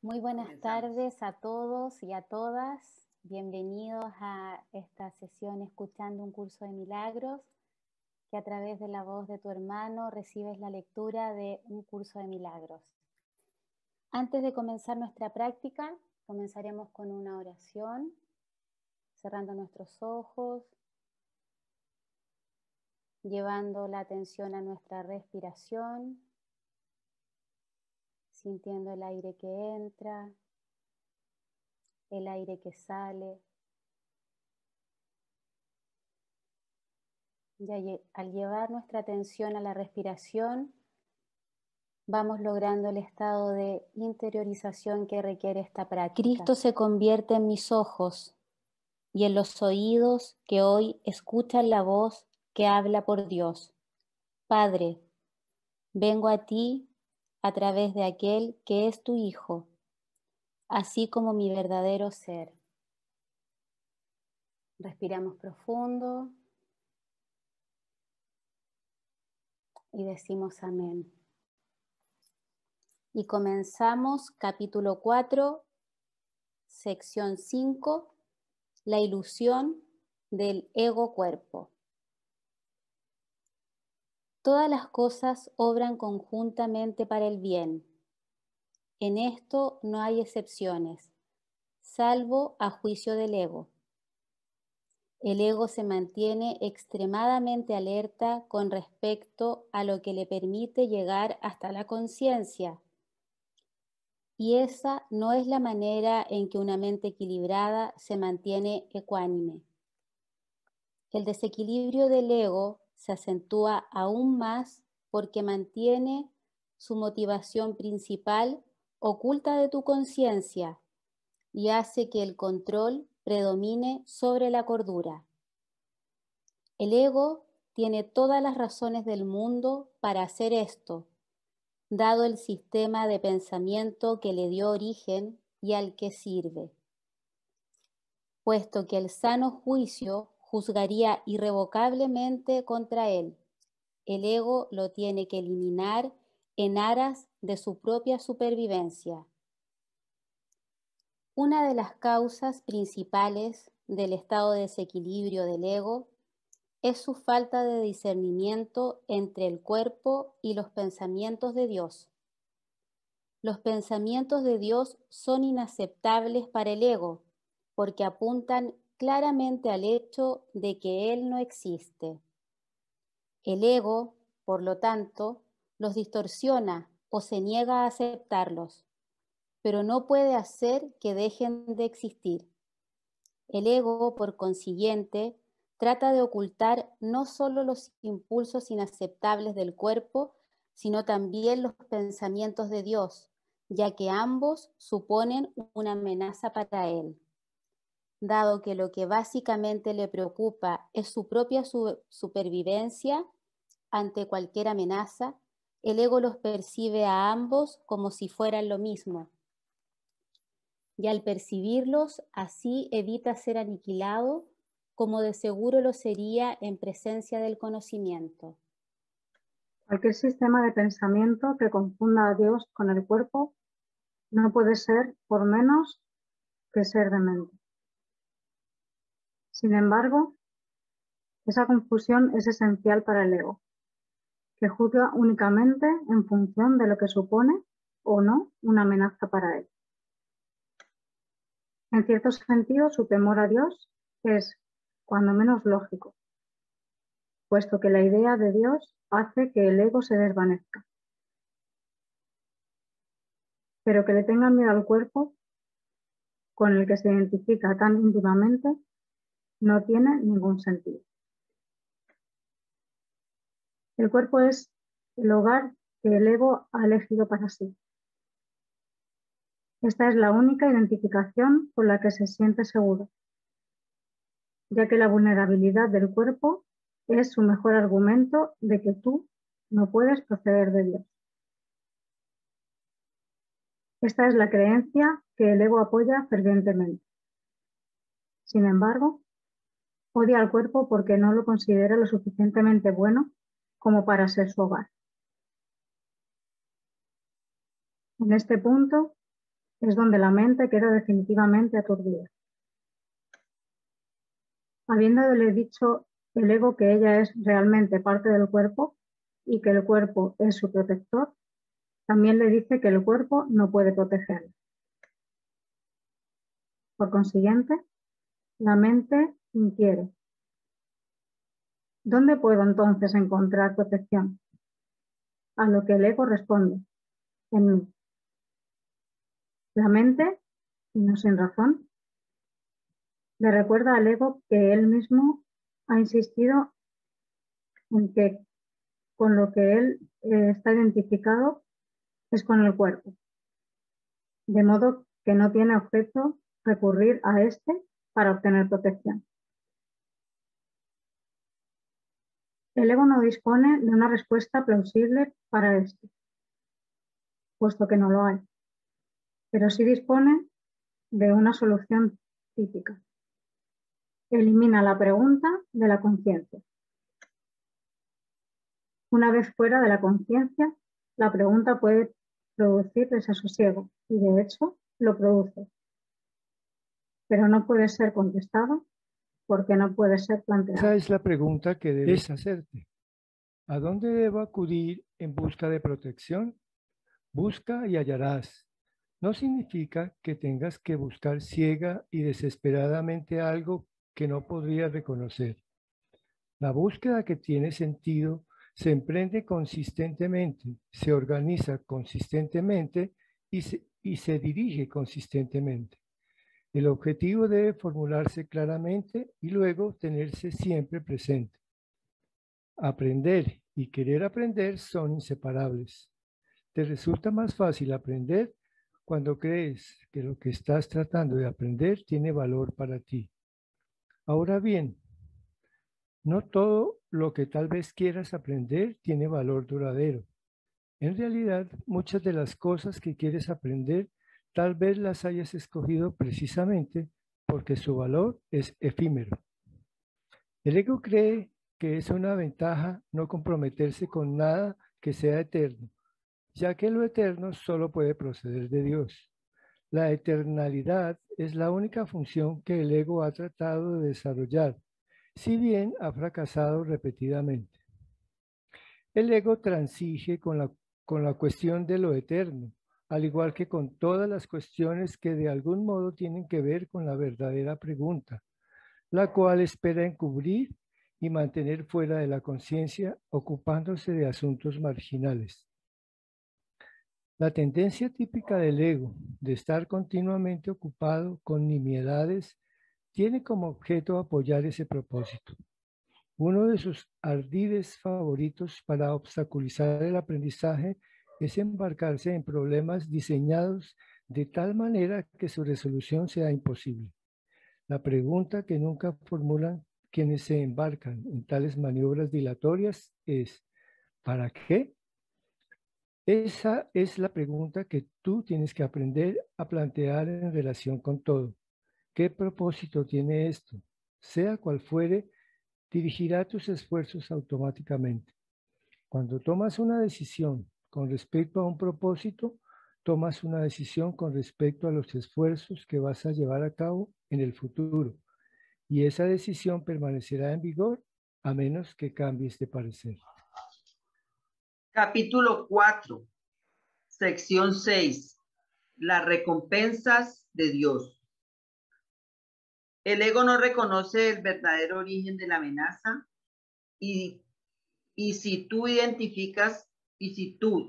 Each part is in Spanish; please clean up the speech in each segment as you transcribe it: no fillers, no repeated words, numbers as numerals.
Muy buenas tardes a todos y a todas. Bienvenidos a esta sesión Escuchando un Curso de Milagros, que a través de la voz de tu hermano recibes la lectura de un curso de milagros. Antes de comenzar nuestra práctica, comenzaremos con una oración, cerrando nuestros ojos, llevando la atención a nuestra respiración, sintiendo el aire que entra, el aire que sale. Y al llevar nuestra atención a la respiración, vamos logrando el estado de interiorización que requiere esta práctica. Cristo se convierte en mis ojos y en los oídos que hoy escuchan la voz que habla por Dios. Padre, vengo a ti a través de aquel que es tu Hijo, así como mi verdadero ser. Respiramos profundo y decimos amén. Y comenzamos capítulo 4, sección 5, la ilusión del ego-cuerpo. Todas las cosas obran conjuntamente para el bien. En esto no hay excepciones, salvo a juicio del ego. El ego se mantiene extremadamente alerta con respecto a lo que le permite llegar hasta la conciencia. Y esa no es la manera en que una mente equilibrada se mantiene ecuánime. El desequilibrio del ego se acentúa aún más porque mantiene su motivación principal oculta de tu conciencia y hace que el control predomine sobre la cordura. El ego tiene todas las razones del mundo para hacer esto, dado el sistema de pensamiento que le dio origen y al que sirve, puesto que el sano juicio juzgaría irrevocablemente contra él. El ego lo tiene que eliminar en aras de su propia supervivencia. Una de las causas principales del estado de desequilibrio del ego es su falta de discernimiento entre el cuerpo y los pensamientos de Dios. Los pensamientos de Dios son inaceptables para el ego, porque apuntan claramente al hecho de que Él no existe. El ego, por lo tanto, los distorsiona o se niega a aceptarlos, pero no puede hacer que dejen de existir. El ego, por consiguiente, trata de ocultar no solo los impulsos inaceptables del cuerpo, sino también los pensamientos de Dios, ya que ambos suponen una amenaza para él. Dado que lo que básicamente le preocupa es su propia supervivencia ante cualquier amenaza, el ego los percibe a ambos como si fueran lo mismo. Y al percibirlos, así evita ser aniquilado, como de seguro lo sería en presencia del conocimiento. Cualquier sistema de pensamiento que confunda a Dios con el cuerpo no puede ser por menos que ser demente. Sin embargo, esa confusión es esencial para el ego, que juzga únicamente en función de lo que supone o no una amenaza para él. En cierto sentido, su temor a Dios es, cuando menos, lógico, puesto que la idea de Dios hace que el ego se desvanezca. Pero que le tenga miedo al cuerpo, con el que se identifica tan íntimamente, no tiene ningún sentido. El cuerpo es el hogar que el ego ha elegido para sí. Esta es la única identificación con la que se siente seguro, ya que la vulnerabilidad del cuerpo es su mejor argumento de que tú no puedes proceder de Dios. Esta es la creencia que el ego apoya fervientemente. Sin embargo, odia al cuerpo porque no lo considera lo suficientemente bueno como para ser su hogar. En este punto, es donde la mente queda definitivamente aturdida. Habiéndole dicho el ego que ella es realmente parte del cuerpo y que el cuerpo es su protector, también le dice que el cuerpo no puede protegerla. Por consiguiente, la mente inquiere. ¿Dónde puedo entonces encontrar protección? A lo que el ego responde, en mí. La mente, y no sin razón, le recuerda al ego que él mismo ha insistido en que con lo que él está identificado es con el cuerpo, de modo que no tiene objeto recurrir a este para obtener protección. El ego no dispone de una respuesta plausible para esto, puesto que no lo hay, pero sí dispone de una solución típica. Elimina la pregunta de la conciencia. Una vez fuera de la conciencia, la pregunta puede producir desasosiego y de hecho lo produce, pero no puede ser contestado porque no puede ser planteado. Esa es la pregunta que debes hacerte. ¿A dónde debo acudir en busca de protección? Busca y hallarás. No significa que tengas que buscar ciega y desesperadamente algo que no podrías reconocer. La búsqueda que tiene sentido se emprende consistentemente, se organiza consistentemente y se dirige consistentemente. El objetivo debe formularse claramente y luego tenerse siempre presente. Aprender y querer aprender son inseparables. Te resulta más fácil aprender cuando crees que lo que estás tratando de aprender tiene valor para ti. Ahora bien, no todo lo que tal vez quieras aprender tiene valor duradero. En realidad, muchas de las cosas que quieres aprender tal vez las hayas escogido precisamente porque su valor es efímero. El ego cree que es una ventaja no comprometerse con nada que sea eterno, ya que lo eterno solo puede proceder de Dios. La eternalidad es la única función que el ego ha tratado de desarrollar, si bien ha fracasado repetidamente. El ego transige con la cuestión de lo eterno, al igual que con todas las cuestiones que de algún modo tienen que ver con la verdadera pregunta, la cual espera encubrir y mantener fuera de la conciencia, ocupándose de asuntos marginales. La tendencia típica del ego de estar continuamente ocupado con nimiedades tiene como objeto apoyar ese propósito. Uno de sus ardides favoritos para obstaculizar el aprendizaje es embarcarse en problemas diseñados de tal manera que su resolución sea imposible. La pregunta que nunca formulan quienes se embarcan en tales maniobras dilatorias es ¿para qué? Esa es la pregunta que tú tienes que aprender a plantear en relación con todo. ¿Qué propósito tiene esto? Sea cual fuere, dirigirá tus esfuerzos automáticamente. Cuando tomas una decisión con respecto a un propósito, tomas una decisión con respecto a los esfuerzos que vas a llevar a cabo en el futuro. Y esa decisión permanecerá en vigor a menos que cambies de parecer. Capítulo 4, sección 6. Las recompensas de Dios. El ego no reconoce el verdadero origen de la amenaza y si tú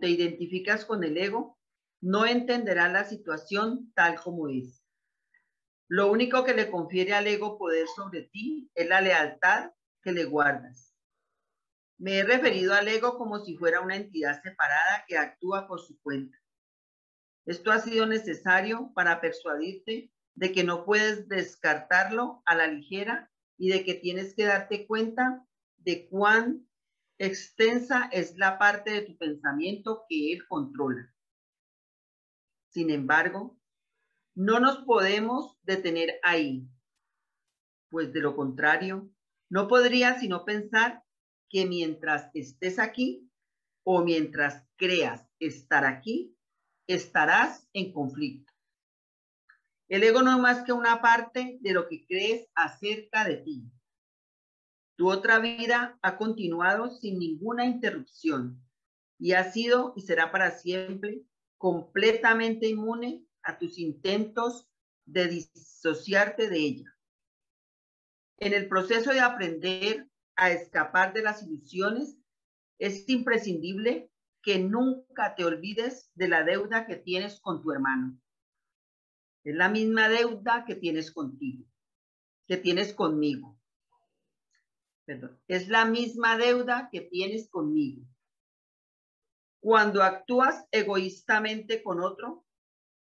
te identificas con el ego, no entenderás la situación tal como es. Lo único que le confiere al ego poder sobre ti es la lealtad que le guardas. Me he referido al ego como si fuera una entidad separada que actúa por su cuenta. Esto ha sido necesario para persuadirte de que no puedes descartarlo a la ligera y de que tienes que darte cuenta de cuán extensa es la parte de tu pensamiento que él controla. Sin embargo, no nos podemos detener ahí, pues de lo contrario, no podrías sino pensar que mientras estés aquí o mientras creas estar aquí, estarás en conflicto. El ego no es más que una parte de lo que crees acerca de ti. Tu otra vida ha continuado sin ninguna interrupción y ha sido y será para siempre completamente inmune a tus intentos de disociarte de ella. En el proceso de aprender a escapar de las ilusiones, es imprescindible que nunca te olvides de la deuda que tienes con tu hermano. Es la misma deuda que tienes contigo, que tienes conmigo. Perdón. Es la misma deuda que tienes conmigo. Cuando actúas egoístamente con otro,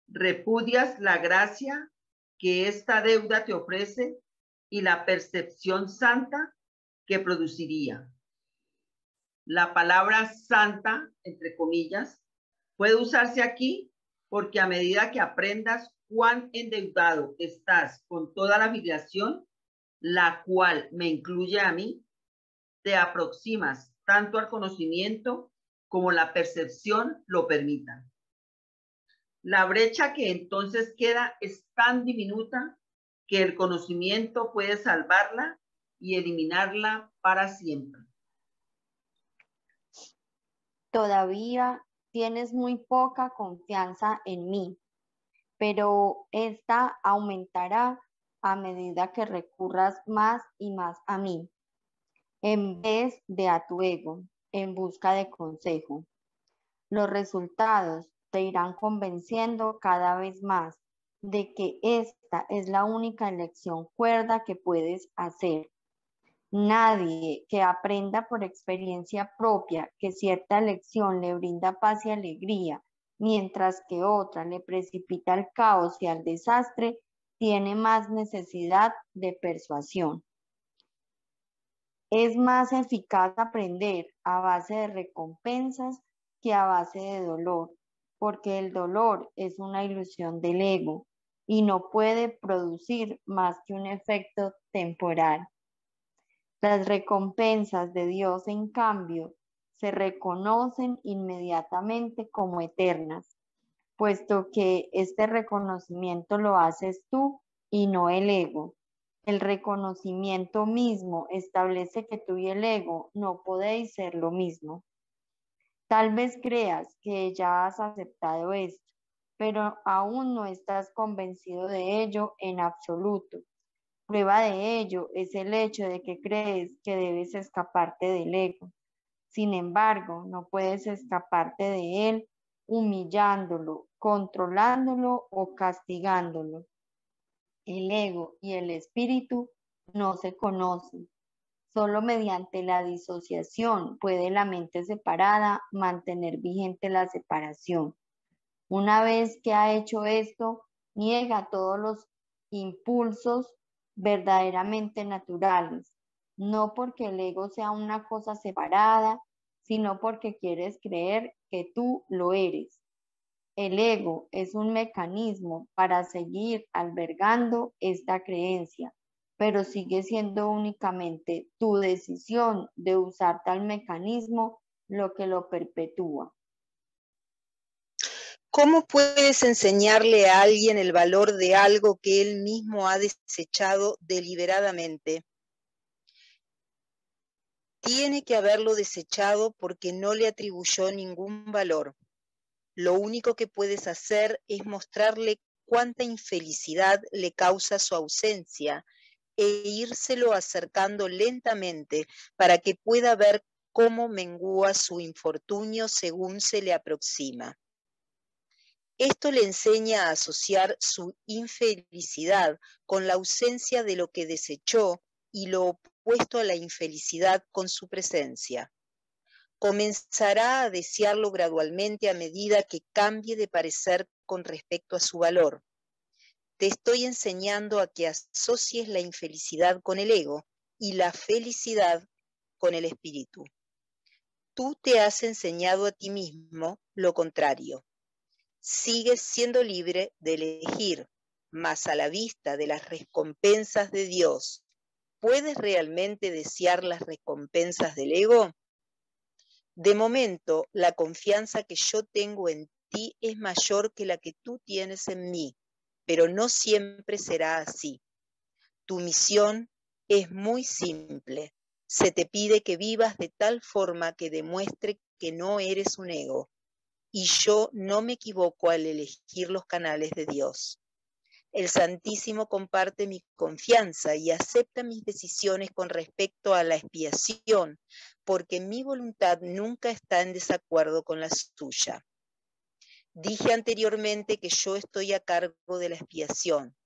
repudias la gracia que esta deuda te ofrece y la percepción santa que produciría. La palabra santa, entre comillas, puede usarse aquí porque a medida que aprendas cuán endeudado estás con toda la filiación, la cual me incluye a mí, te aproximas tanto al conocimiento como la percepción lo permitan. La brecha que entonces queda es tan diminuta que el conocimiento puede salvarla y eliminarla para siempre. Todavía tienes muy poca confianza en mí, pero esta aumentará a medida que recurras más y más a mí, en vez de a tu ego, en busca de consejo. Los resultados te irán convenciendo cada vez más de que esta es la única elección cuerda que puedes hacer. Nadie que aprenda por experiencia propia que cierta elección le brinda paz y alegría, mientras que otra le precipita al caos y al desastre, tiene más necesidad de persuasión. Es más eficaz aprender a base de recompensas que a base de dolor, porque el dolor es una ilusión del ego y no puede producir más que un efecto temporal. Las recompensas de Dios, en cambio, se reconocen inmediatamente como eternas, puesto que este reconocimiento lo haces tú y no el ego. El reconocimiento mismo establece que tú y el ego no podéis ser lo mismo. Tal vez creas que ya has aceptado esto, pero aún no estás convencido de ello en absoluto. Prueba de ello es el hecho de que crees que debes escaparte del ego. Sin embargo, no puedes escaparte de él humillándolo, controlándolo o castigándolo. El ego y el espíritu no se conocen. Solo mediante la disociación puede la mente separada mantener vigente la separación. Una vez que ha hecho esto, niega todos los impulsos verdaderamente naturales, no porque el ego sea una cosa separada, sino porque quieres creer que tú lo eres. El ego es un mecanismo para seguir albergando esta creencia, pero sigue siendo únicamente tu decisión de usar tal mecanismo lo que lo perpetúa. ¿Cómo puedes enseñarle a alguien el valor de algo que él mismo ha desechado deliberadamente? Tiene que haberlo desechado porque no le atribuyó ningún valor. Lo único que puedes hacer es mostrarle cuánta infelicidad le causa su ausencia e írselo acercando lentamente para que pueda ver cómo mengúa su infortunio según se le aproxima. Esto le enseña a asociar su infelicidad con la ausencia de lo que desechó y lo opuesto a la infelicidad con su presencia. Comenzará a desearlo gradualmente a medida que cambie de parecer con respecto a su valor. Te estoy enseñando a que asocies la infelicidad con el ego y la felicidad con el espíritu. Tú te has enseñado a ti mismo lo contrario. Sigues siendo libre de elegir, mas a la vista de las recompensas de Dios, ¿puedes realmente desear las recompensas del ego? De momento, la confianza que yo tengo en ti es mayor que la que tú tienes en mí. pero no siempre será así. Tu misión es muy simple. Se te pide que vivas de tal forma que demuestre que no eres un ego. Y yo no me equivoco al elegir los canales de Dios. El Santísimo comparte mi confianza y acepta mis decisiones con respecto a la expiación, porque mi voluntad nunca está en desacuerdo con la suya. Dije anteriormente que yo estoy a cargo de la expiación.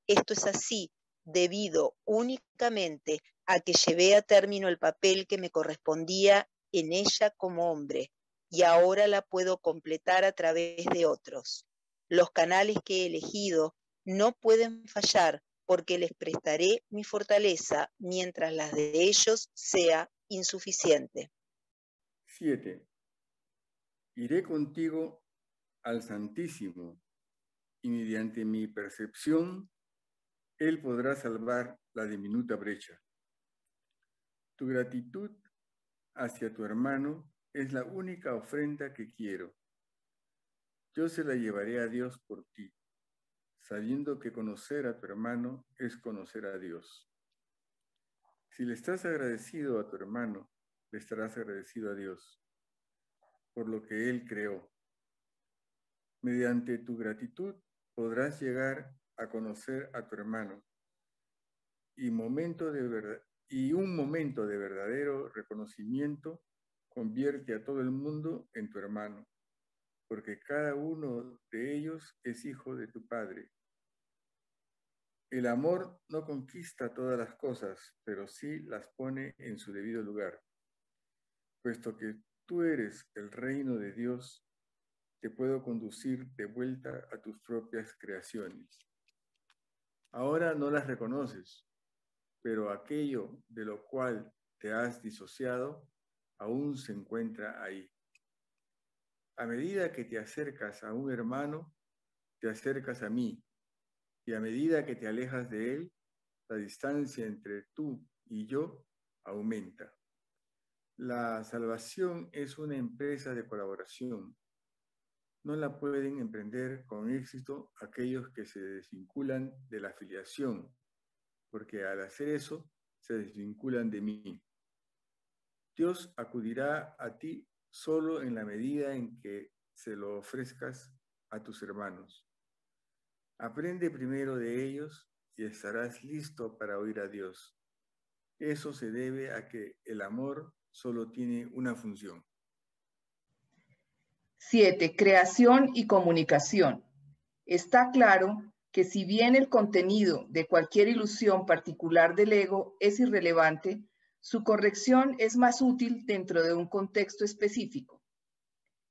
Esto es así debido únicamente a que llevé a término el papel que me correspondía en ella como hombre, y ahora la puedo completar a través de otros. Los canales que he elegido no pueden fallar porque les prestaré mi fortaleza mientras las de ellos sea insuficiente. 7. Iré contigo al Santísimo, y mediante mi percepción, Él podrá salvar la diminuta brecha. Tu gratitud hacia tu hermano es la única ofrenda que quiero. Yo se la llevaré a Dios por ti, sabiendo que conocer a tu hermano es conocer a Dios. Si le estás agradecido a tu hermano, le estarás agradecido a Dios, por lo que Él creó. Mediante tu gratitud podrás llegar a conocer a tu hermano y un momento de verdadero reconocimiento convierte a todo el mundo en tu hermano, porque cada uno de ellos es hijo de tu Padre. El amor no conquista todas las cosas, pero sí las pone en su debido lugar. Puesto que tú eres el reino de Dios, te puedo conducir de vuelta a tus propias creaciones. Ahora no las reconoces, pero aquello de lo cual te has disociado aún se encuentra ahí. A medida que te acercas a un hermano, te acercas a mí, y a medida que te alejas de él, la distancia entre tú y yo aumenta. La salvación es una empresa de colaboración. No la pueden emprender con éxito aquellos que se desvinculan de la filiación, porque al hacer eso se desvinculan de mí. Dios acudirá a ti solo en la medida en que se lo ofrezcas a tus hermanos. Aprende primero de ellos y estarás listo para oír a Dios. Eso se debe a que el amor solo tiene una función. 7. Creación y comunicación. Está claro que si bien el contenido de cualquier ilusión particular del ego es irrelevante, su corrección es más útil dentro de un contexto específico.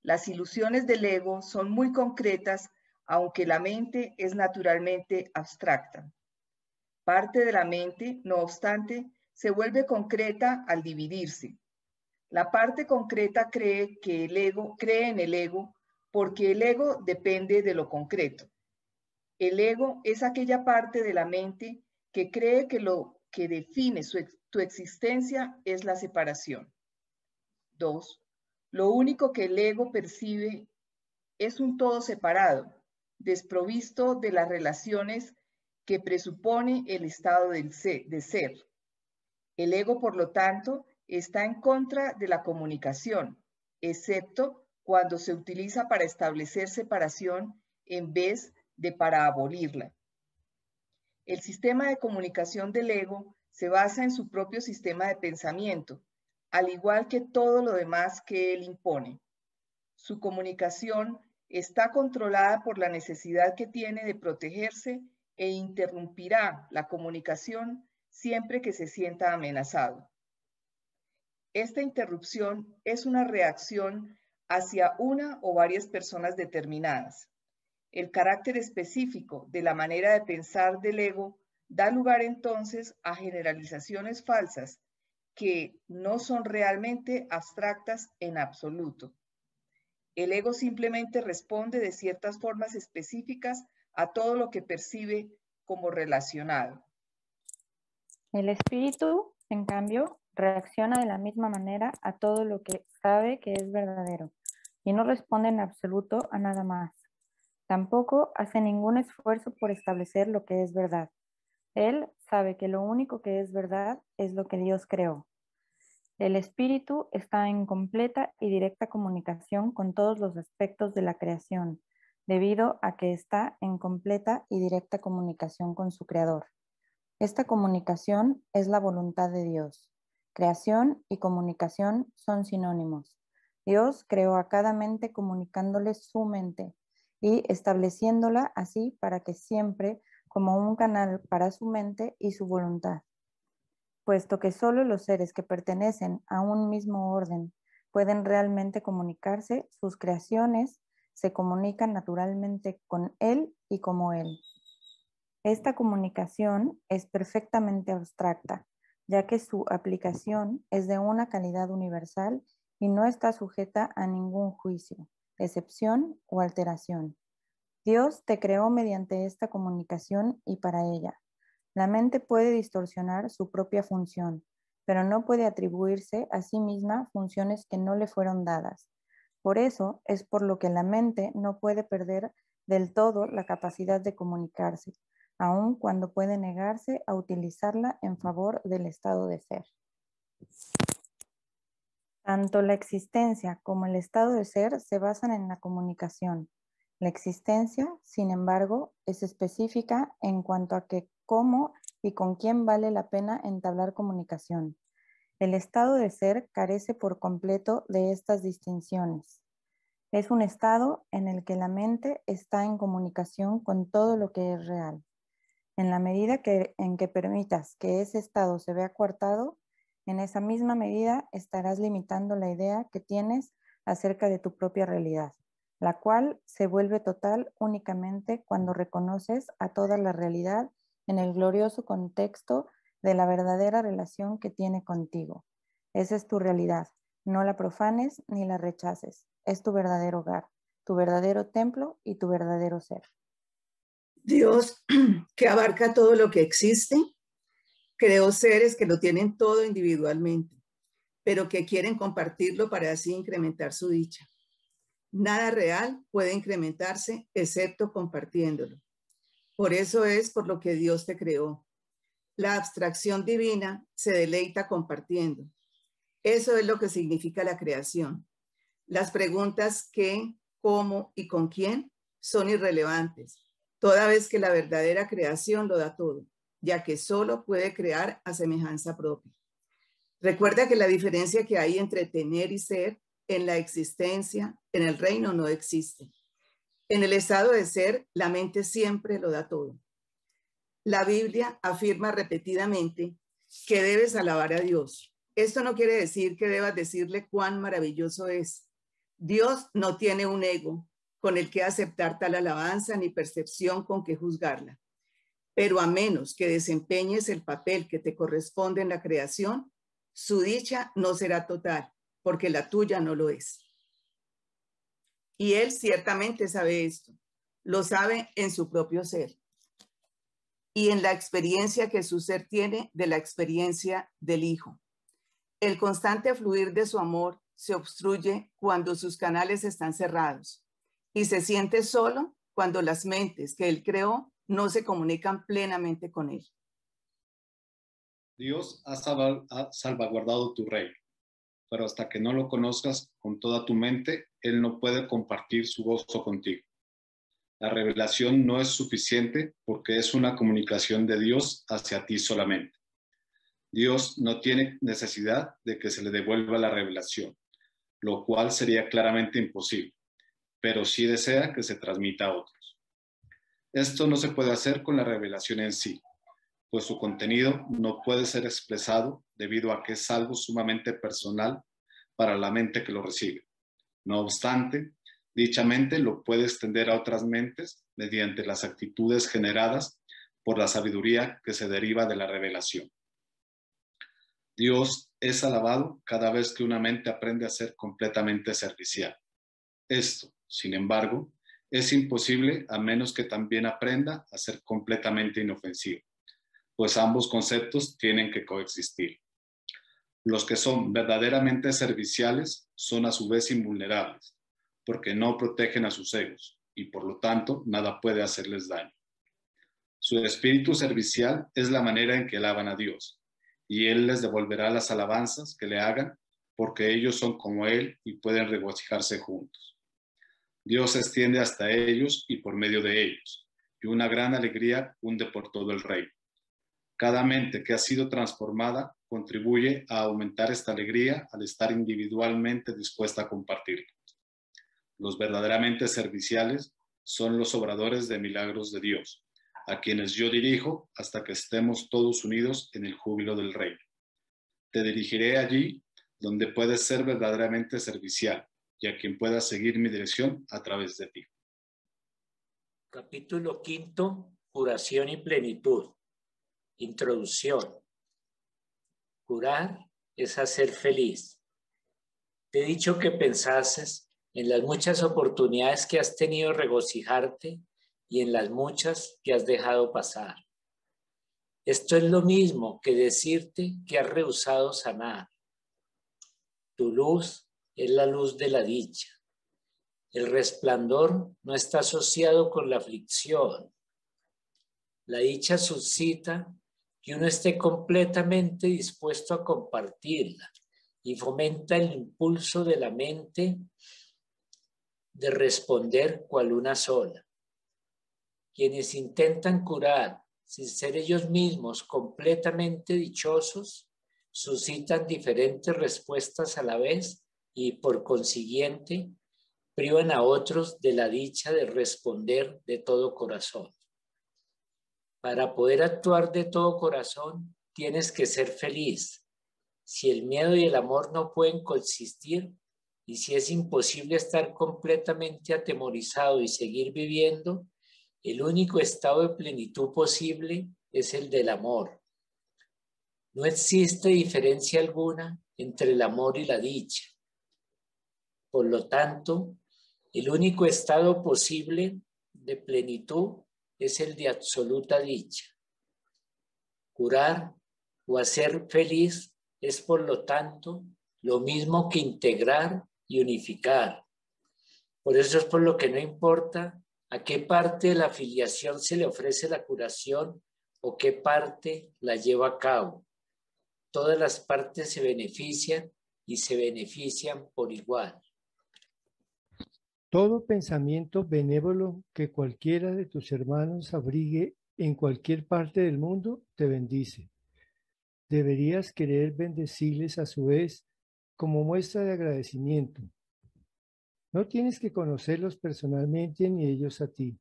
Las ilusiones del ego son muy concretas, aunque la mente es naturalmente abstracta. Parte de la mente, no obstante, se vuelve concreta al dividirse. La parte concreta cree en el ego porque el ego depende de lo concreto. El ego es aquella parte de la mente que cree que lo que define tu existencia es la separación. 2. Lo único que el ego percibe es un todo separado, desprovisto de las relaciones que presupone el estado de ser. El ego, por lo tanto, está en contra de la comunicación, excepto cuando se utiliza para establecer separación en vez de para abolirla. El sistema de comunicación del ego se basa en su propio sistema de pensamiento, al igual que todo lo demás que él impone. Su comunicación está controlada por la necesidad que tiene de protegerse e interrumpirá la comunicación siempre que se sienta amenazado. Esta interrupción es una reacción hacia una o varias personas determinadas. El carácter específico de la manera de pensar del ego da lugar entonces a generalizaciones falsas que no son realmente abstractas en absoluto. El ego simplemente responde de ciertas formas específicas a todo lo que percibe como relacionado. El espíritu, en cambio, reacciona de la misma manera a todo lo que sabe que es verdadero y no responde en absoluto a nada más. Tampoco hace ningún esfuerzo por establecer lo que es verdad. Él sabe que lo único que es verdad es lo que Dios creó. El espíritu está en completa y directa comunicación con todos los aspectos de la creación, debido a que está en completa y directa comunicación con su creador. Esta comunicación es la voluntad de Dios. Creación y comunicación son sinónimos. Dios creó a cada mente comunicándole su mente y estableciéndola así para que siempre como un canal para su mente y su voluntad. Puesto que solo los seres que pertenecen a un mismo orden pueden realmente comunicarse, sus creaciones se comunican naturalmente con Él y como Él. Esta comunicación es perfectamente abstracta, ya que su aplicación es de una calidad universal y no está sujeta a ningún juicio, excepción o alteración. Dios te creó mediante esta comunicación y para ella. La mente puede distorsionar su propia función, pero no puede atribuirse a sí misma funciones que no le fueron dadas. Por eso es por lo que la mente no puede perder del todo la capacidad de comunicarse, aun cuando puede negarse a utilizarla en favor del estado de ser. Tanto la existencia como el estado de ser se basan en la comunicación. La existencia, sin embargo, es específica en cuanto a que cómo y con quién vale la pena entablar comunicación. El estado de ser carece por completo de estas distinciones. Es un estado en el que la mente está en comunicación con todo lo que es real. En la medida en que permitas que ese estado se vea coartado, en esa misma medida estarás limitando la idea que tienes acerca de tu propia realidad, la cual se vuelve total únicamente cuando reconoces a toda la realidad en el glorioso contexto de la verdadera relación que tiene contigo. Esa es tu realidad. No la profanes ni la rechaces. Es tu verdadero hogar, tu verdadero templo y tu verdadero ser. Dios, que abarca todo lo que existe, creó seres que lo tienen todo individualmente, pero que quieren compartirlo para así incrementar su dicha. Nada real puede incrementarse excepto compartiéndolo. Por eso es por lo que Dios te creó. La abstracción divina se deleita compartiendo. Eso es lo que significa la creación. Las preguntas qué, cómo y con quién son irrelevantes, toda vez que la verdadera creación lo da todo, ya que solo puede crear a semejanza propia. Recuerda que la diferencia que hay entre tener y ser en la existencia, en el reino, no existe. En el estado de ser, la mente siempre lo da todo. La Biblia afirma repetidamente que debes alabar a Dios. Esto no quiere decir que debas decirle cuán maravilloso es. Dios no tiene un ego con el que aceptar tal alabanza ni percepción con que juzgarla. Pero a menos que desempeñes el papel que te corresponde en la creación, su dicha no será total, porque la tuya no lo es. Y Él ciertamente sabe esto. Lo sabe en su propio ser y en la experiencia que su ser tiene de la experiencia del Hijo. El constante fluir de su amor se obstruye cuando sus canales están cerrados y se siente solo cuando las mentes que Él creó no se comunican plenamente con Él. Dios ha salvaguardado tu reino, pero hasta que no lo conozcas con toda tu mente, Él no puede compartir su gozo contigo. La revelación no es suficiente porque es una comunicación de Dios hacia ti solamente. Dios no tiene necesidad de que se le devuelva la revelación, lo cual sería claramente imposible, pero sí desea que se transmita a otros. Esto no se puede hacer con la revelación en sí, pues su contenido no puede ser expresado debido a que es algo sumamente personal para la mente que lo recibe. No obstante, dicha mente lo puede extender a otras mentes mediante las actitudes generadas por la sabiduría que se deriva de la revelación. Dios es alabado cada vez que una mente aprende a ser completamente servicial. Esto, sin embargo, es imposible a menos que también aprenda a ser completamente inofensivo, pues ambos conceptos tienen que coexistir. Los que son verdaderamente serviciales son a su vez invulnerables, porque no protegen a sus egos y por lo tanto nada puede hacerles daño. Su espíritu servicial es la manera en que alaban a Dios, y Él les devolverá las alabanzas que le hagan, porque ellos son como Él y pueden regocijarse juntos. Dios se extiende hasta ellos y por medio de ellos, y una gran alegría hunde por todo el reino. Cada mente que ha sido transformada contribuye a aumentar esta alegría al estar individualmente dispuesta a compartirla. Los verdaderamente serviciales son los obradores de milagros de Dios, a quienes yo dirijo hasta que estemos todos unidos en el júbilo del reino. Te dirigiré allí donde puedes ser verdaderamente servicial y a quien pueda seguir mi dirección a través de ti. Capítulo 5, curación y plenitud. Introducción. Curar es hacer feliz. Te he dicho que pensases en las muchas oportunidades que has tenido de regocijarte y en las muchas que has dejado pasar. Esto es lo mismo que decirte que has rehusado sanar. Tu luz es la luz de la dicha. El resplandor no está asociado con la aflicción. La dicha suscita que uno esté completamente dispuesto a compartirla y fomenta el impulso de la mente de responder cual una sola. Quienes intentan curar sin ser ellos mismos completamente dichosos, suscitan diferentes respuestas a la vez y por consiguiente privan a otros de la dicha de responder de todo corazón. Para poder actuar de todo corazón, tienes que ser feliz. Si el miedo y el amor no pueden coexistir, y si es imposible estar completamente atemorizado y seguir viviendo, el único estado de plenitud posible es el del amor. No existe diferencia alguna entre el amor y la dicha. Por lo tanto, el único estado posible de plenitud es el de absoluta dicha. Curar o hacer feliz es, por lo tanto, lo mismo que integrar y unificar. Por eso es por lo que no importa a qué parte de la afiliación se le ofrece la curación o qué parte la lleva a cabo. Todas las partes se benefician y se benefician por igual. Todo pensamiento benévolo que cualquiera de tus hermanos abrigue en cualquier parte del mundo te bendice. Deberías querer bendecirles a su vez como muestra de agradecimiento. No tienes que conocerlos personalmente ni ellos a ti.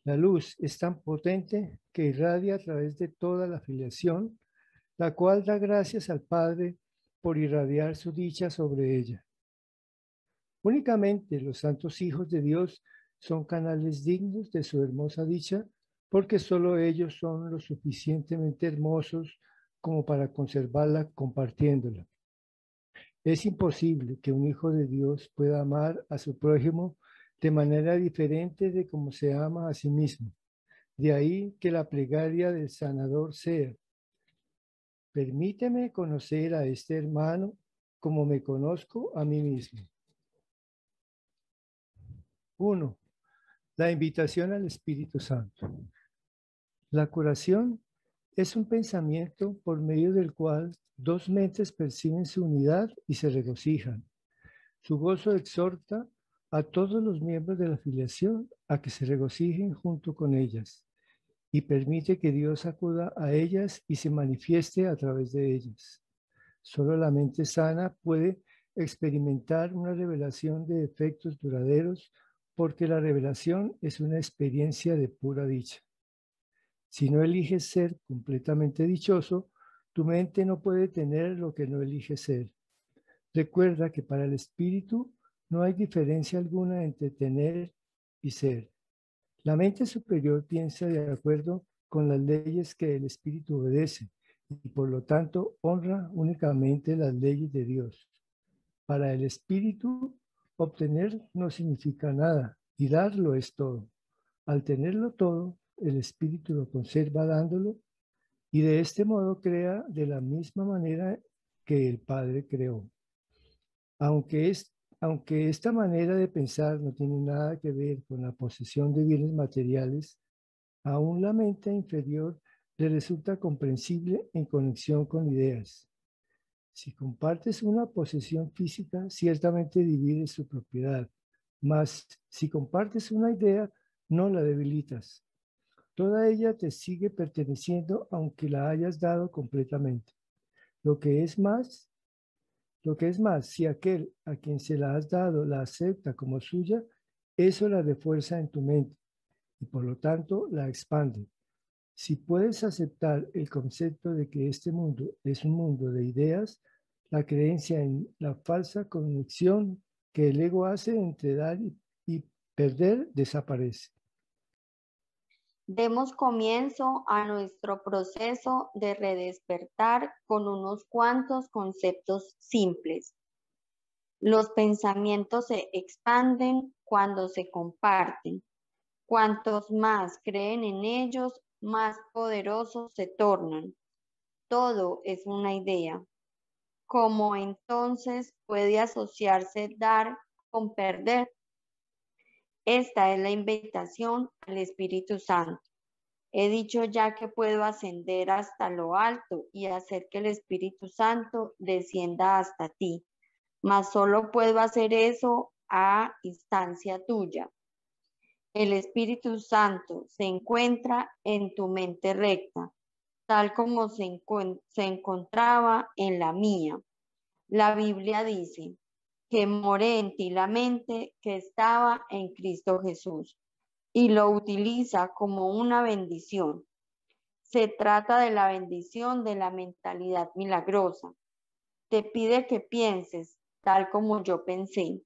La luz es tan potente que irradia a través de toda la filiación, la cual da gracias al Padre por irradiar su dicha sobre ella. Únicamente los santos hijos de Dios son canales dignos de su hermosa dicha, porque solo ellos son lo suficientemente hermosos como para conservarla compartiéndola. Es imposible que un hijo de Dios pueda amar a su prójimo de manera diferente de como se ama a sí mismo. De ahí que la plegaria del sanador sea: permíteme conocer a este hermano como me conozco a mí mismo. 1. La invitación al Espíritu Santo. La curación es un pensamiento por medio del cual dos mentes perciben su unidad y se regocijan. Su gozo exhorta a todos los miembros de la filiación a que se regocijen junto con ellas y permite que Dios acuda a ellas y se manifieste a través de ellas. Solo la mente sana puede experimentar una revelación de efectos duraderos, porque la revelación es una experiencia de pura dicha. Si no eliges ser completamente dichoso, tu mente no puede tener lo que no elige ser. Recuerda que para el espíritu no hay diferencia alguna entre tener y ser. La mente superior piensa de acuerdo con las leyes que el espíritu obedece y por lo tanto honra únicamente las leyes de Dios. Para el espíritu, obtener no significa nada y darlo es todo. Al tenerlo todo, el espíritu lo conserva dándolo y de este modo crea de la misma manera que el Padre creó. Aunque Aunque esta manera de pensar no tiene nada que ver con la posesión de bienes materiales, aún la mente inferior le resulta comprensible en conexión con ideas. Si compartes una posesión física, ciertamente divides su propiedad, mas si compartes una idea, no la debilitas. Toda ella te sigue perteneciendo aunque la hayas dado completamente. Lo que es más, si aquel a quien se la has dado la acepta como suya, eso la refuerza en tu mente y por lo tanto la expande. Si puedes aceptar el concepto de que este mundo es un mundo de ideas, la creencia en la falsa conexión que el ego hace entre dar y perder desaparece. Demos comienzo a nuestro proceso de redespertar con unos cuantos conceptos simples. Los pensamientos se expanden cuando se comparten. Cuantos más creen en ellos, más poderosos se tornan. Todo es una idea. ¿Cómo entonces puede asociarse dar con perder? Esta es la invitación al Espíritu Santo. He dicho ya que puedo ascender hasta lo alto y hacer que el Espíritu Santo descienda hasta ti, mas solo puedo hacer eso a instancia tuya. El Espíritu Santo se encuentra en tu mente recta, tal como se encontraba en la mía. La Biblia dice que moré en ti la mente que estaba en Cristo Jesús y lo utiliza como una bendición. Se trata de la bendición de la mentalidad milagrosa. Te pide que pienses tal como yo pensé,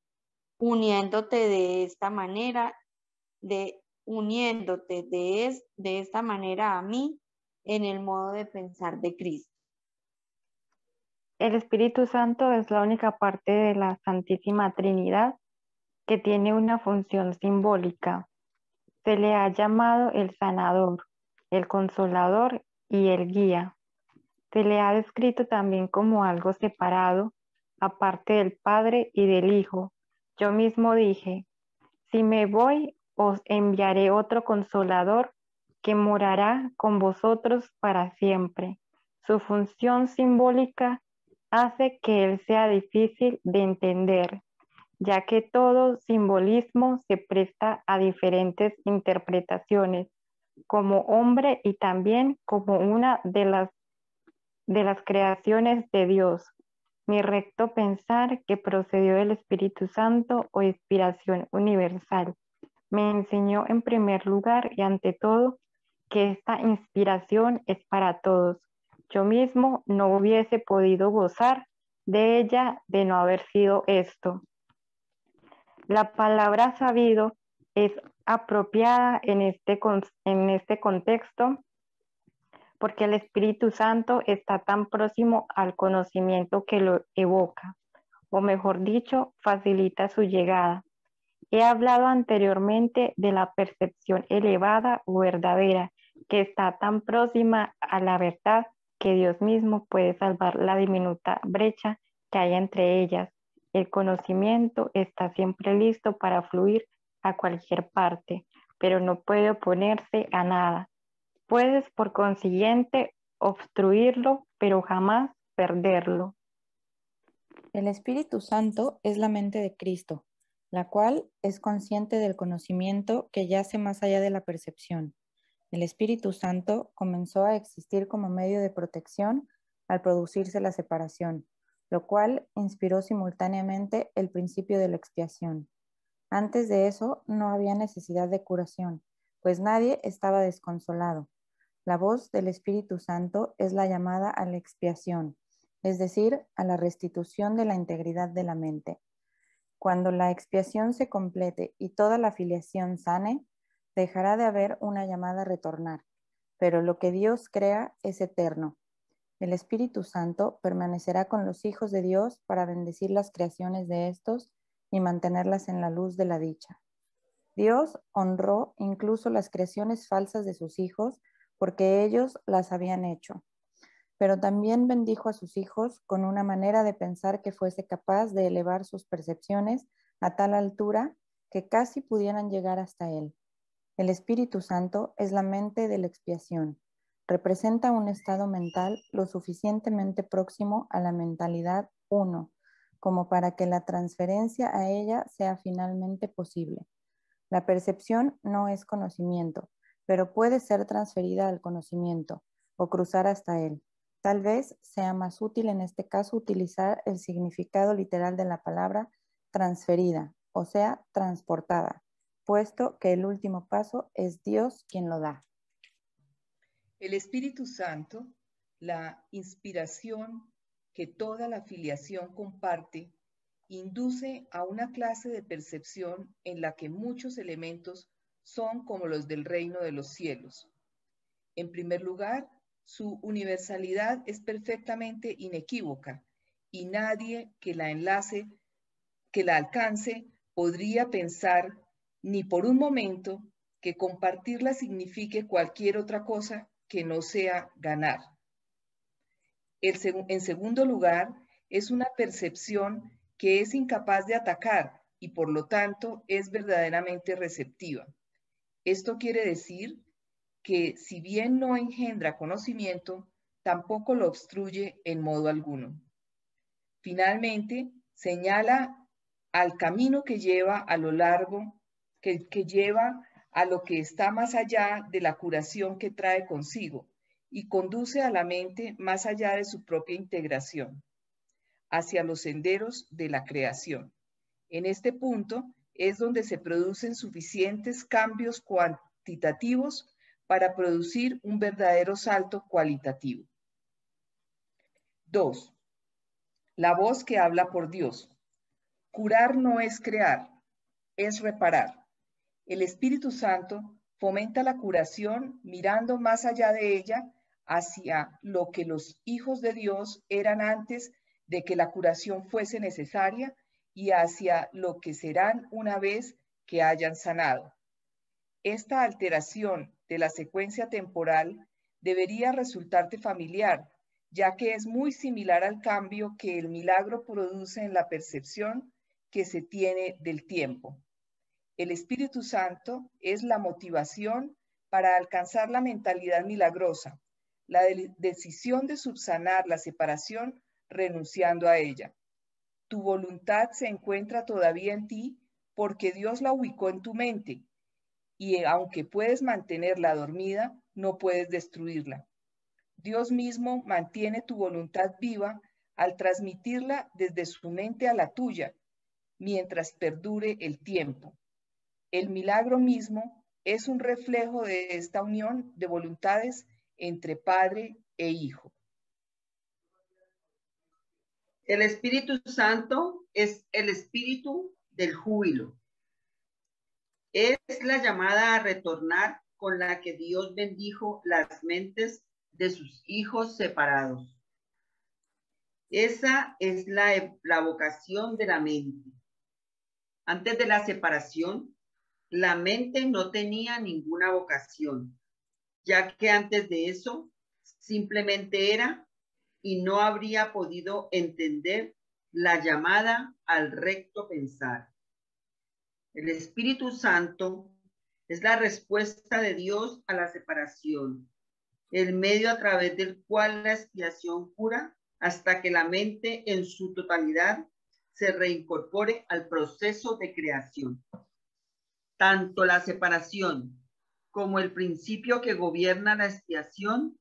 uniéndote de esta manera a mí en el modo de pensar de Cristo. El Espíritu Santo es la única parte de la Santísima Trinidad que tiene una función simbólica. Se le ha llamado el sanador, el consolador y el guía. Se le ha descrito también como algo separado, aparte del Padre y del Hijo. Yo mismo dije, si me voy, os enviaré otro consolador que morará con vosotros para siempre. Su función simbólica hace que él sea difícil de entender, ya que todo simbolismo se presta a diferentes interpretaciones, como hombre y también como una de las creaciones de Dios. Mi recto pensar que procedió del Espíritu Santo o inspiración universal. Me enseñó en primer lugar y ante todo que esta inspiración es para todos. Yo mismo no hubiese podido gozar de ella de no haber sido esto. La palabra sabido es apropiada en este contexto porque el Espíritu Santo está tan próximo al conocimiento que lo evoca, o mejor dicho, facilita su llegada. He hablado anteriormente de la percepción elevada o verdadera, que está tan próxima a la verdad que Dios mismo puede salvar la diminuta brecha que hay entre ellas. El conocimiento está siempre listo para fluir a cualquier parte, pero no puede oponerse a nada. Puedes, por consiguiente, obstruirlo, pero jamás perderlo. El Espíritu Santo es la mente de Cristo, la cual es consciente del conocimiento que yace más allá de la percepción. El Espíritu Santo comenzó a existir como medio de protección al producirse la separación, lo cual inspiró simultáneamente el principio de la expiación. Antes de eso no había necesidad de curación, pues nadie estaba desconsolado. La voz del Espíritu Santo es la llamada a la expiación, es decir, a la restitución de la integridad de la mente. Cuando la expiación se complete y toda la filiación sane, dejará de haber una llamada a retornar, pero lo que Dios crea es eterno. El Espíritu Santo permanecerá con los hijos de Dios para bendecir las creaciones de estos y mantenerlas en la luz de la dicha. Dios honró incluso las creaciones falsas de sus hijos porque ellos las habían hecho. pero también bendijo a sus hijos con una manera de pensar que fuese capaz de elevar sus percepciones a tal altura que casi pudieran llegar hasta él. El Espíritu Santo es la mente de la expiación. Representa un estado mental lo suficientemente próximo a la mentalidad uno, como para que la transferencia a ella sea finalmente posible. La percepción no es conocimiento, pero puede ser transferida al conocimiento o cruzar hasta él. Tal vez sea más útil en este caso utilizar el significado literal de la palabra transferida, o sea, transportada, puesto que el último paso es Dios quien lo da. El Espíritu Santo, la inspiración que toda la filiación comparte, induce a una clase de percepción en la que muchos elementos son como los del reino de los cielos. En primer lugar, su universalidad es perfectamente inequívoca y nadie que la alcance, podría pensar ni por un momento que compartirla signifique cualquier otra cosa que no sea ganar. En segundo lugar, es una percepción que es incapaz de atacar y por lo tanto es verdaderamente receptiva. Esto quiere decir que si bien no engendra conocimiento, tampoco lo obstruye en modo alguno. Finalmente, señala al camino que lleva a lo largo, que lleva a lo que está más allá de la curación que trae consigo y conduce a la mente más allá de su propia integración, hacia los senderos de la creación. En este punto es donde se producen suficientes cambios cuantitativos para producir un verdadero salto cualitativo. 2. La voz que habla por Dios. Curar no es crear, es reparar. El Espíritu Santo fomenta la curación mirando más allá de ella hacia lo que los hijos de Dios eran antes de que la curación fuese necesaria y hacia lo que serán una vez que hayan sanado. Esta alteración de la secuencia temporal debería resultarte familiar, ya que es muy similar al cambio que el milagro produce en la percepción que se tiene del tiempo. El Espíritu Santo es la motivación para alcanzar la mentalidad milagrosa, la decisión de subsanar la separación renunciando a ella. Tu voluntad se encuentra todavía en ti porque Dios la ubicó en tu mente y aunque puedes mantenerla dormida, no puedes destruirla. Dios mismo mantiene tu voluntad viva al transmitirla desde su mente a la tuya, mientras perdure el tiempo. El milagro mismo es un reflejo de esta unión de voluntades entre Padre e Hijo. El Espíritu Santo es el espíritu del júbilo. Es la llamada a retornar con la que Dios bendijo las mentes de sus hijos separados. Esa es la vocación de la mente. Antes de la separación, la mente no tenía ninguna vocación, ya que antes de eso simplemente era y no habría podido entender la llamada al recto pensar. El Espíritu Santo es la respuesta de Dios a la separación, el medio a través del cual la expiación cura hasta que la mente en su totalidad se reincorpore al proceso de creación. Tanto la separación como el principio que gobierna la expiación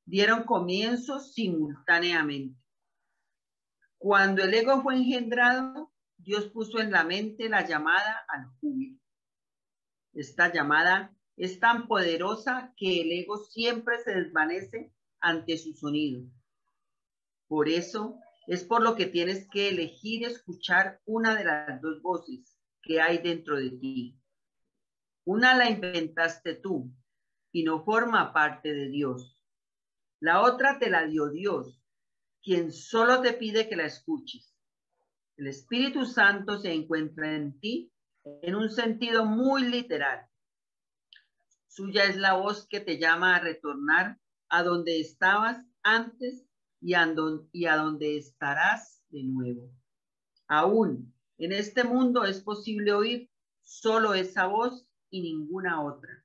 dieron comienzo simultáneamente. Cuando el ego fue engendrado, Dios puso en la mente la llamada al júbilo. Esta llamada es tan poderosa que el ego siempre se desvanece ante su sonido. Por eso es por lo que tienes que elegir escuchar una de las dos voces que hay dentro de ti. Una la inventaste tú y no forma parte de Dios. La otra te la dio Dios, quien solo te pide que la escuches. El Espíritu Santo se encuentra en ti en un sentido muy literal. Suya es la voz que te llama a retornar a donde estabas antes y a donde estarás de nuevo. Aún en este mundo es posible oír solo esa voz y ninguna otra.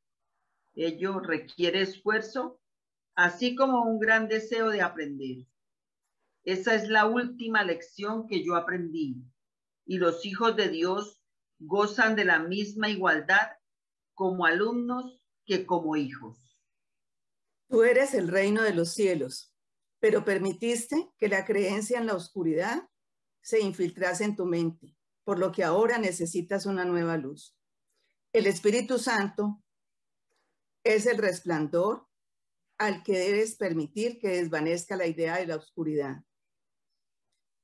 Ello requiere esfuerzo, así como un gran deseo de aprender. Esa es la última lección que yo aprendí, y los hijos de Dios gozan de la misma igualdad como alumnos que como hijos. Tú eres el reino de los cielos, pero permitiste que la creencia en la oscuridad se infiltrase en tu mente, por lo que ahora necesitas una nueva luz. El Espíritu Santo es el resplandor al que debes permitir que desvanezca la idea de la oscuridad.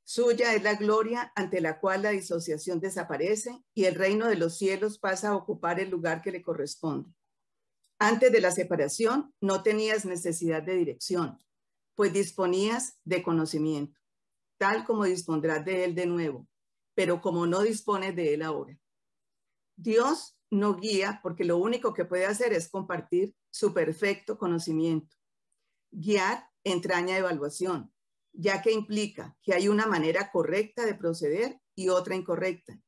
Suya es la gloria ante la cual la disociación desaparece y el reino de los cielos pasa a ocupar el lugar que le corresponde. Antes de la separación no tenías necesidad de dirección, pues disponías de conocimiento, tal como dispondrás de él de nuevo, pero como no dispones de él ahora. Dios no guía porque lo único que puede hacer es compartir su perfecto conocimiento. Guiar entraña evaluación, ya que implica que hay una manera correcta de proceder y otra incorrecta,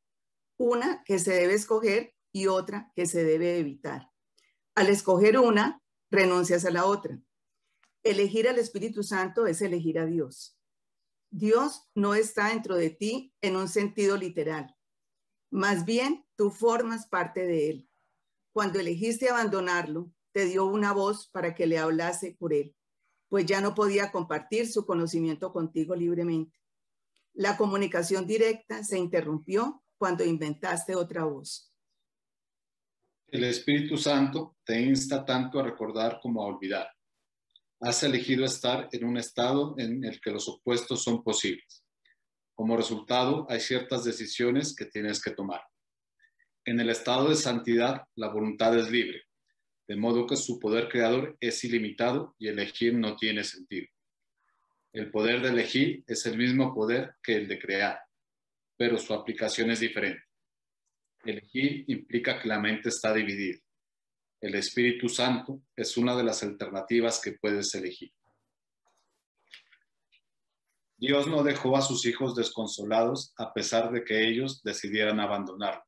una que se debe escoger y otra que se debe evitar. Al escoger una, renuncias a la otra. Elegir al Espíritu Santo es elegir a Dios. Dios no está dentro de ti en un sentido literal. Más bien, tú formas parte de él. Cuando elegiste abandonarlo, te dio una voz para que le hablase por él, pues ya no podía compartir su conocimiento contigo libremente. La comunicación directa se interrumpió cuando inventaste otra voz. El Espíritu Santo te insta tanto a recordar como a olvidar. Has elegido estar en un estado en el que los opuestos son posibles. Como resultado, hay ciertas decisiones que tienes que tomar. En el estado de santidad, la voluntad es libre, de modo que su poder creador es ilimitado y elegir no tiene sentido. El poder de elegir es el mismo poder que el de crear, pero su aplicación es diferente. Elegir implica que la mente está dividida. El Espíritu Santo es una de las alternativas que puedes elegir. Dios no dejó a sus hijos desconsolados a pesar de que ellos decidieran abandonarlo.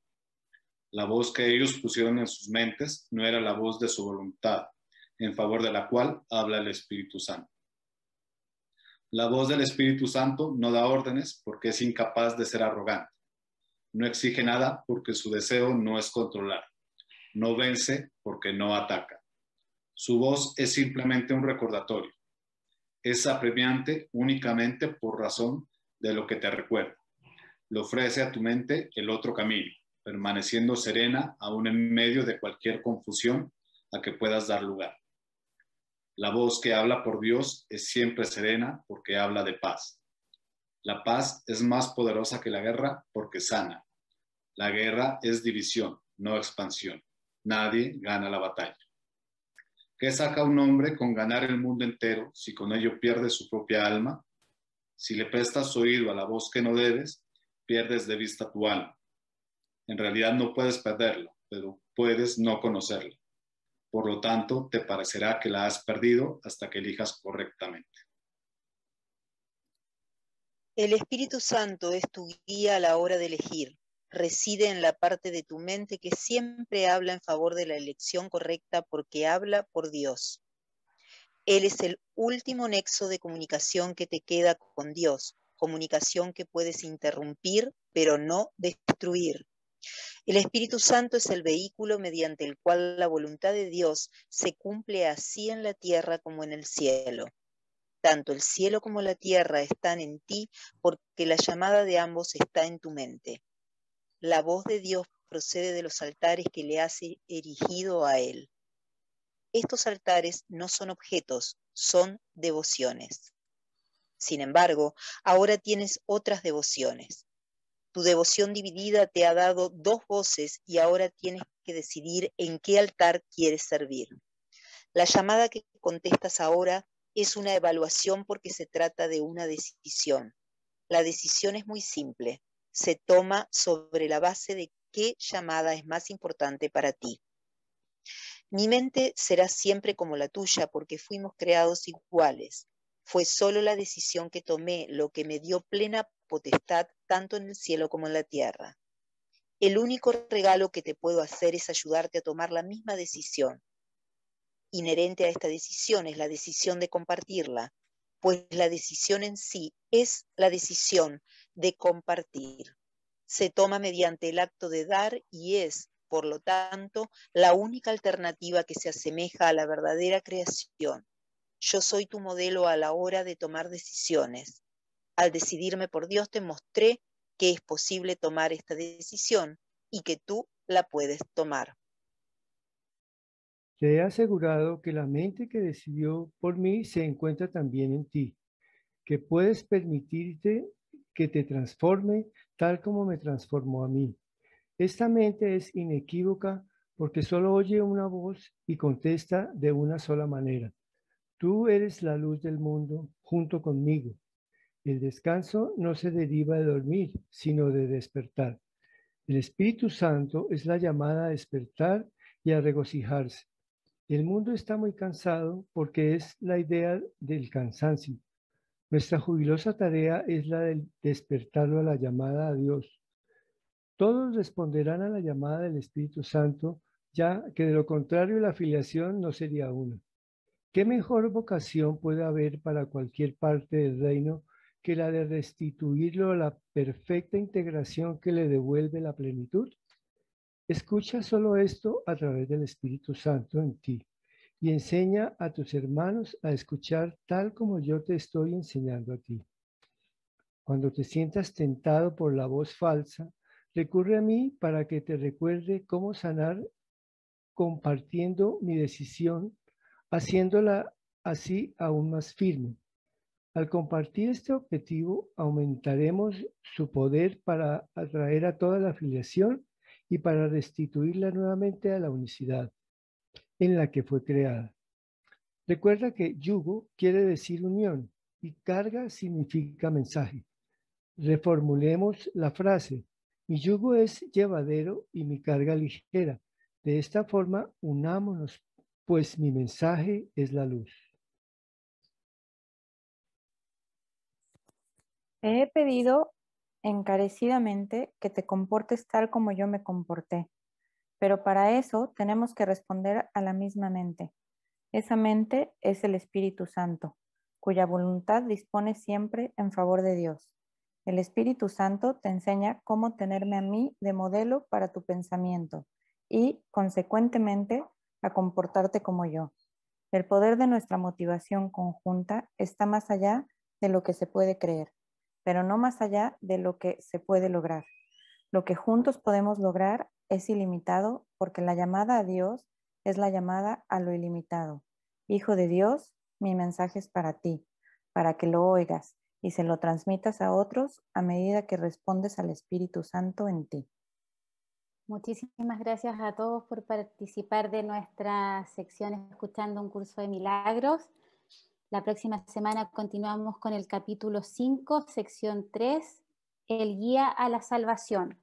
La voz que ellos pusieron en sus mentes no era la voz de su voluntad, en favor de la cual habla el Espíritu Santo. La voz del Espíritu Santo no da órdenes porque es incapaz de ser arrogante. No exige nada porque su deseo no es controlar. No vence porque no ataca. Su voz es simplemente un recordatorio. Es apremiante únicamente por razón de lo que te recuerda. Le ofrece a tu mente el otro camino, permaneciendo serena aún en medio de cualquier confusión a que puedas dar lugar. La voz que habla por Dios es siempre serena porque habla de paz. La paz es más poderosa que la guerra porque sana. La guerra es división, no expansión. Nadie gana la batalla. ¿Qué saca un hombre con ganar el mundo entero si con ello pierde su propia alma? Si le prestas oído a la voz que no debes, pierdes de vista tu alma. En realidad no puedes perderla, pero puedes no conocerla. Por lo tanto, te parecerá que la has perdido hasta que elijas correctamente. El Espíritu Santo es tu guía a la hora de elegir. Reside en la parte de tu mente que siempre habla en favor de la elección correcta porque habla por Dios. Él es el último nexo de comunicación que te queda con Dios, comunicación que puedes interrumpir, pero no destruir. El Espíritu Santo es el vehículo mediante el cual la voluntad de Dios se cumple así en la tierra como en el cielo. Tanto el cielo como la tierra están en ti porque la llamada de ambos está en tu mente. La voz de Dios procede de los altares que le has erigido a Él. Estos altares no son objetos, son devociones. Sin embargo, ahora tienes otras devociones. Tu devoción dividida te ha dado dos voces y ahora tienes que decidir en qué altar quieres servir. La llamada que contestas ahora es una evaluación porque se trata de una decisión. La decisión es muy simple. Se toma sobre la base de qué llamada es más importante para ti. Mi mente será siempre como la tuya porque fuimos creados iguales. Fue solo la decisión que tomé lo que me dio plena potestad tanto en el cielo como en la tierra. El único regalo que te puedo hacer es ayudarte a tomar la misma decisión. Inherente a esta decisión es la decisión de compartirla, pues la decisión en sí es la decisión de compartir. Se toma mediante el acto de dar y es, por lo tanto, la única alternativa que se asemeja a la verdadera creación. Yo soy tu modelo a la hora de tomar decisiones. Al decidirme por Dios te mostré que es posible tomar esta decisión y que tú la puedes tomar. Te he asegurado que la mente que decidió por mí se encuentra también en ti, que puedes permitirte que te transforme tal como me transformó a mí. Esta mente es inequívoca porque solo oye una voz y contesta de una sola manera. Tú eres la luz del mundo junto conmigo. El descanso no se deriva de dormir, sino de despertar. El Espíritu Santo es la llamada a despertar y a regocijarse. El mundo está muy cansado porque es la idea del cansancio. Nuestra jubilosa tarea es la de despertarlo a la llamada a Dios. Todos responderán a la llamada del Espíritu Santo, ya que de lo contrario la afiliación no sería una. ¿Qué mejor vocación puede haber para cualquier parte del reino que la de restituirlo a la perfecta integración que le devuelve la plenitud? Escucha solo esto a través del Espíritu Santo en ti y enseña a tus hermanos a escuchar tal como yo te estoy enseñando a ti. Cuando te sientas tentado por la voz falsa, recurre a mí para que te recuerde cómo sanar compartiendo mi decisión, haciéndola así aún más firme. Al compartir este objetivo, aumentaremos su poder para atraer a toda la afiliación y para restituirla nuevamente a la unicidad en la que fue creada. Recuerda que yugo quiere decir unión y carga significa mensaje. Reformulemos la frase. Mi yugo es llevadero y mi carga ligera. De esta forma, unámonos, pues mi mensaje es la luz. Te he pedido encarecidamente que te comportes tal como yo me comporté, pero para eso tenemos que responder a la misma mente. Esa mente es el Espíritu Santo, cuya voluntad dispone siempre en favor de Dios. El Espíritu Santo te enseña cómo tenerme a mí de modelo para tu pensamiento y, consecuentemente, a comportarte como yo. El poder de nuestra motivación conjunta está más allá de lo que se puede creer, pero no más allá de lo que se puede lograr. Lo que juntos podemos lograr es ilimitado porque la llamada a Dios es la llamada a lo ilimitado. Hijo de Dios, mi mensaje es para ti, para que lo oigas y se lo transmitas a otros a medida que respondes al Espíritu Santo en ti. Muchísimas gracias a todos por participar de nuestra sección Escuchando un Curso de Milagros. La próxima semana continuamos con el capítulo 5, sección 3, el guía a la salvación.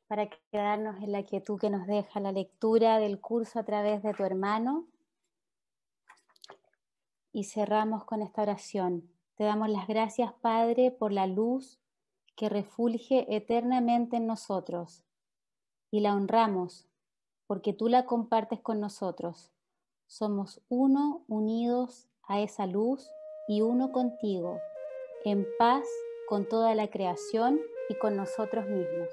Para quedarnos en la quietud que nos deja la lectura del curso a través de tu hermano. Y cerramos con esta oración. Te damos las gracias, Padre, por la luz que refulge eternamente en nosotros. Y la honramos porque tú la compartes con nosotros. Somos uno unidos a esa luz y uno contigo, en paz con toda la creación y con nosotros mismos.